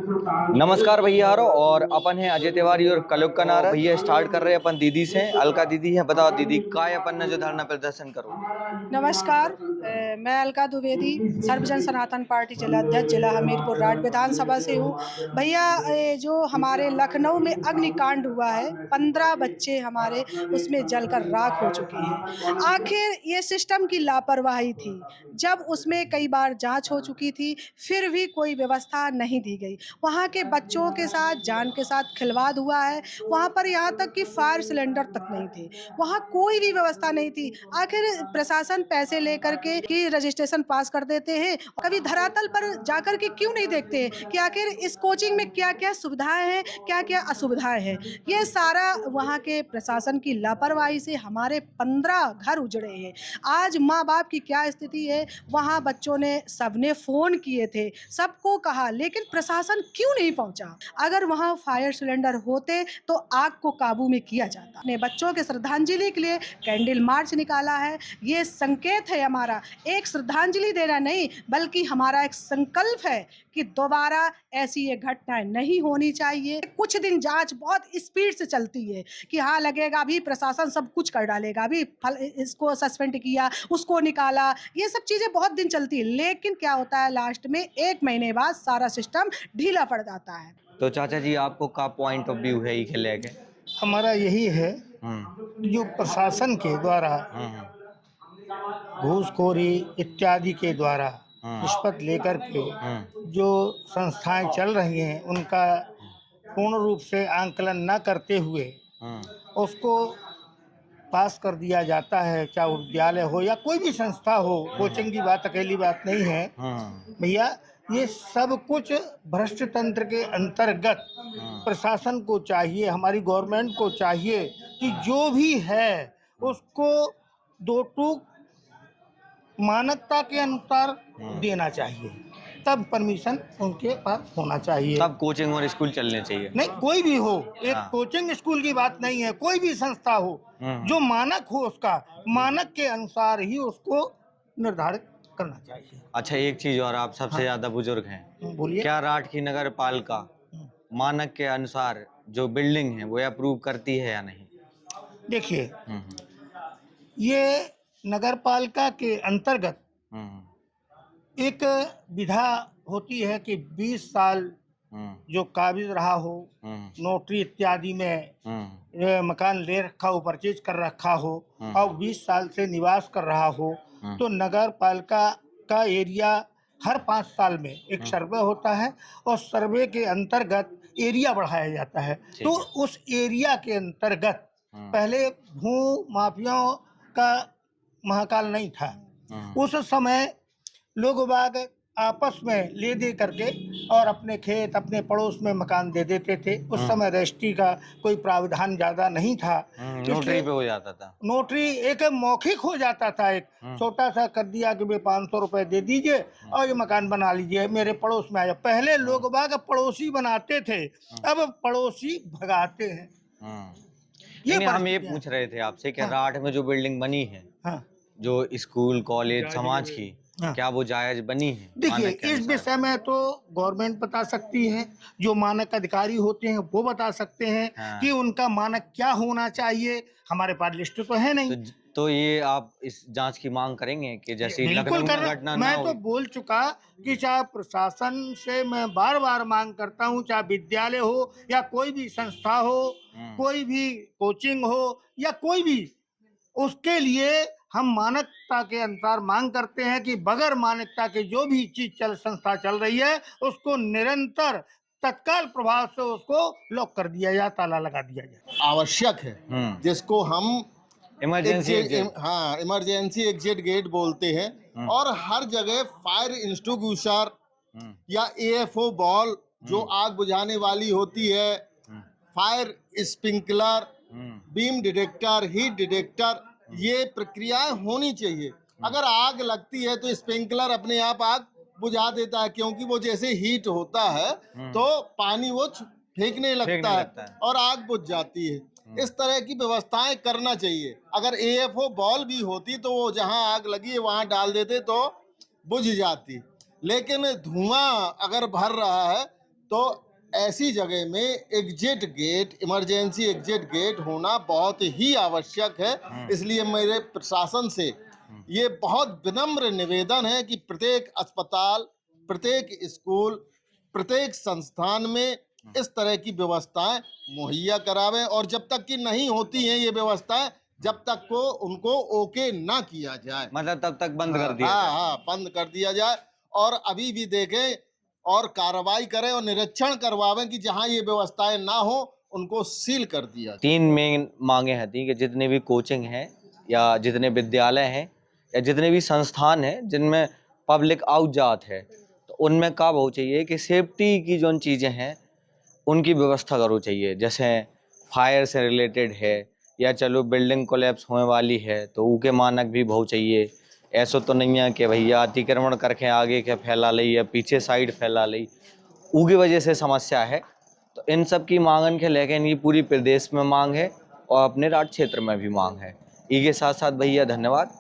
नमस्कार भैया और अपन है अजय तिवारी और कलुक का नारा भैया स्टार्ट कर रहे हैं अपन दीदी से। अलका दीदी है, बताओ दीदी काय अपन ने जो धरना प्रदर्शन करो। नमस्कार। मैं अलका द्विवेदी, सर्वजन सनातन पार्टी जिला अध्यक्ष, जिला हमीरपुर राज्य विधानसभा से हूँ। भैया, जो हमारे लखनऊ में अग्निकांड हुआ है, 15 बच्चे हमारे उसमें जलकर राख हो चुके हैं। आखिर ये सिस्टम की लापरवाही थी। जब उसमें कई बार जांच हो चुकी थी, फिर भी कोई व्यवस्था नहीं दी गई। वहाँ के बच्चों के साथ, जान के साथ खिलवाड़ हुआ है। वहाँ पर यहाँ तक कि फायर सिलेंडर तक नहीं थे। वहाँ कोई भी व्यवस्था नहीं थी। आखिर प्रशासन पैसे लेकर के कि रजिस्ट्रेशन पास कर देते हैं, कभी धरातल पर जाकर के क्यों नहीं देखते हैं कि आखिर इस कोचिंग में क्या क्या सुविधाएं हैं, क्या क्या असुविधाएं हैं। ये सारा वहाँ के प्रशासन की लापरवाही से हमारे 15 घर उजड़े हैं। आज माँ बाप की क्या स्थिति है, वहाँ बच्चों ने सबने फोन किए थे, सबको कहा, लेकिन प्रशासन क्यों नहीं पहुंचा। अगर वहाँ फायर सिलेंडर होते तो आग को काबू में किया जाता। अपने बच्चों के श्रद्धांजलि के लिए कैंडल मार्च निकाला है। ये संकेत है हमारा, एक श्रद्धांजलि देना नहीं बल्कि हमारा एक संकल्प है कि दोबारा ऐसी ये घटनाएं नहीं होनी चाहिए। कुछ दिन जांच बहुत स्पीड से चलती है कि हाँ लगेगा अभी प्रशासन सब कुछ कर डालेगा, अभी इसको सस्पेंड किया, उसको निकाला, ये सब चीजें बहुत दिन चलती है। लेकिन क्या होता है, लास्ट में 1 महीने बाद सारा सिस्टम ढीला पड़ जाता है। तो चाचा जी आपको का पॉइंट ऑफ व्यू है ये लेके? हमारा यही है, जो प्रशासन के द्वारा घूसखोरी इत्यादि के द्वारा रिश्वत लेकर के जो संस्थाएं चल रही हैं, उनका पूर्ण रूप से आंकलन न करते हुए उसको पास कर दिया जाता है। चाहे विद्यालय हो या कोई भी संस्था हो, कोचिंग की बात अकेली बात नहीं है भैया। ये सब कुछ भ्रष्ट तंत्र के अंतर्गत प्रशासन को चाहिए, हमारी गवर्नमेंट को चाहिए कि जो भी है उसको दो टूक मानकता के अनुसार देना चाहिए, तब परमिशन उनके पास होना चाहिए। तब कोचिंग और स्कूल चलने चाहिए। नहीं, कोई भी हो, एक कोचिंग स्कूल की बात नहीं है, कोई भी संस्था हो, जो मानक हो उसका मानक के अनुसार ही उसको निर्धारित करना चाहिए। अच्छा एक चीज और, आप सबसे ज्यादा बुजुर्ग हैं, बोलिए। क्या राठ की नगर पालिका मानक के अनुसार जो बिल्डिंग है वो अप्रूव करती है या नहीं? देखिए, ये नगर पालिका के अंतर्गत एक विधा होती है कि 20 साल जो काबिज रहा हो, नोटरी इत्यादि में मकान ले रखा हो, परचेज कर रखा हो और 20 साल से निवास कर रहा हो, तो नगर पालिका का एरिया हर 5 साल में एक सर्वे होता है और सर्वे के अंतर्गत एरिया बढ़ाया जाता है। तो उस एरिया के अंतर्गत पहले भू माफियाओं का महाकाल नहीं था। उस समय लोग बाग आपस में ले दे करके और अपने खेत, अपने पड़ोस में मकान दे देते थे। उस समय रजिस्ट्री का कोई प्रावधान ज्यादा नहीं था, नोटरी पे हो जाता था। नोटरी एक मौखिक हो जाता था, एक छोटा सा कर दिया कि भाई 500 रुपए दे दीजिए और ये मकान बना लीजिए, मेरे पड़ोस में आ जाए। पहले लोग बाग पड़ोसी बनाते थे, अब पड़ोसी भगाते हैं। ये हम ये पूछ रहे थे आपसे कि राठ में जो बिल्डिंग बनी है, जो स्कूल कॉलेज समाज की, क्या वो जायज बनी है? देखिए, इस विषय में तो गवर्नमेंट बता सकती है, जो मानक अधिकारी होते हैं वो बता सकते हैं कि उनका मानक क्या होना चाहिए। हमारे पास लिस्ट तो है नहीं। तो ये आप इस जांच की मांग करेंगे कि जैसे बिल्कुल कर रहे। मैं तो बोल चुका कि चाहे प्रशासन से मैं बार बार मांग करता हूँ, चाहे विद्यालय हो या कोई भी संस्था हो, कोई भी कोचिंग हो या कोई भी, उसके लिए हम मानकता के अनुसार मांग करते हैं कि बगैर मानकता के जो भी चीज संस्था चल रही है उसको निरंतर तत्काल प्रभाव से उसको लॉक कर दिया जाए, ताला लगा दिया जाए। आवश्यक है, जिसको हम इमरजेंसी इमरजेंसी एग्जिट गेट बोलते हैं। और हर जगह फायर इंस्टिट्यूशन या एएफओ बॉल जो आग बुझाने वाली होती है, fire sprinkler, beam detector, heat detector, ये प्रक्रियाएं होनी चाहिए। अगर आग लगती है तो स्प्रिंकलर अपने आप आग बुझा देता है, क्योंकि वो जैसे हीट होता है तो पानी वो फेंकने लगता है और आग बुझ जाती है। इस तरह की व्यवस्थाएं करना चाहिए। अगर एएफओ बॉल भी होती तो वो जहां आग लगी है वहां डाल देते तो बुझ जाती। लेकिन धुआं अगर भर रहा है तो ऐसी जगह में exit gate, emergency exit gate होना बहुत ही आवश्यक है। इसलिए मेरे प्रशासन से ये बहुत विनम्र निवेदन है कि प्रत्येक अस्पताल, प्रत्येक स्कूल, प्रत्येक संस्थान में इस तरह की व्यवस्थाएं मुहैया करावें, और जब तक कि नहीं होती हैं ये व्यवस्थाएं, जब तक को उनको ओके ना किया जाए, मतलब तब तक बंद कर दिया जाए। हाँ, बंद कर दिया जाए। और अभी भी देखें और कार्रवाई करें और निरीक्षण करवावें कि जहां ये व्यवस्थाएं ना हो उनको सील कर दिया जाए। 3 मेन मांगे हैं कि जितने भी कोचिंग हैं या जितने विद्यालय हैं या जितने भी संस्थान हैं जिनमें पब्लिक आउट जात है, तो उनमें का हो चाहिए कि सेफ्टी की जो चीज़ें हैं उनकी व्यवस्था करो चाहिए। जैसे फायर से रिलेटेड है या चलो बिल्डिंग कोलैप्स होने वाली है तो ऊके मानक भी बहुत चाहिए। ऐसा तो नहीं है कि भैया अतिक्रमण करके आगे के फैला ली या पीछे साइड फैला ली, ऊकी वजह से समस्या है। तो इन सब की मांगन के लेकिन ये पूरी प्रदेश में मांग है और अपने राज्य क्षेत्र में भी मांग है। इसके साथ साथ भैया धन्यवाद।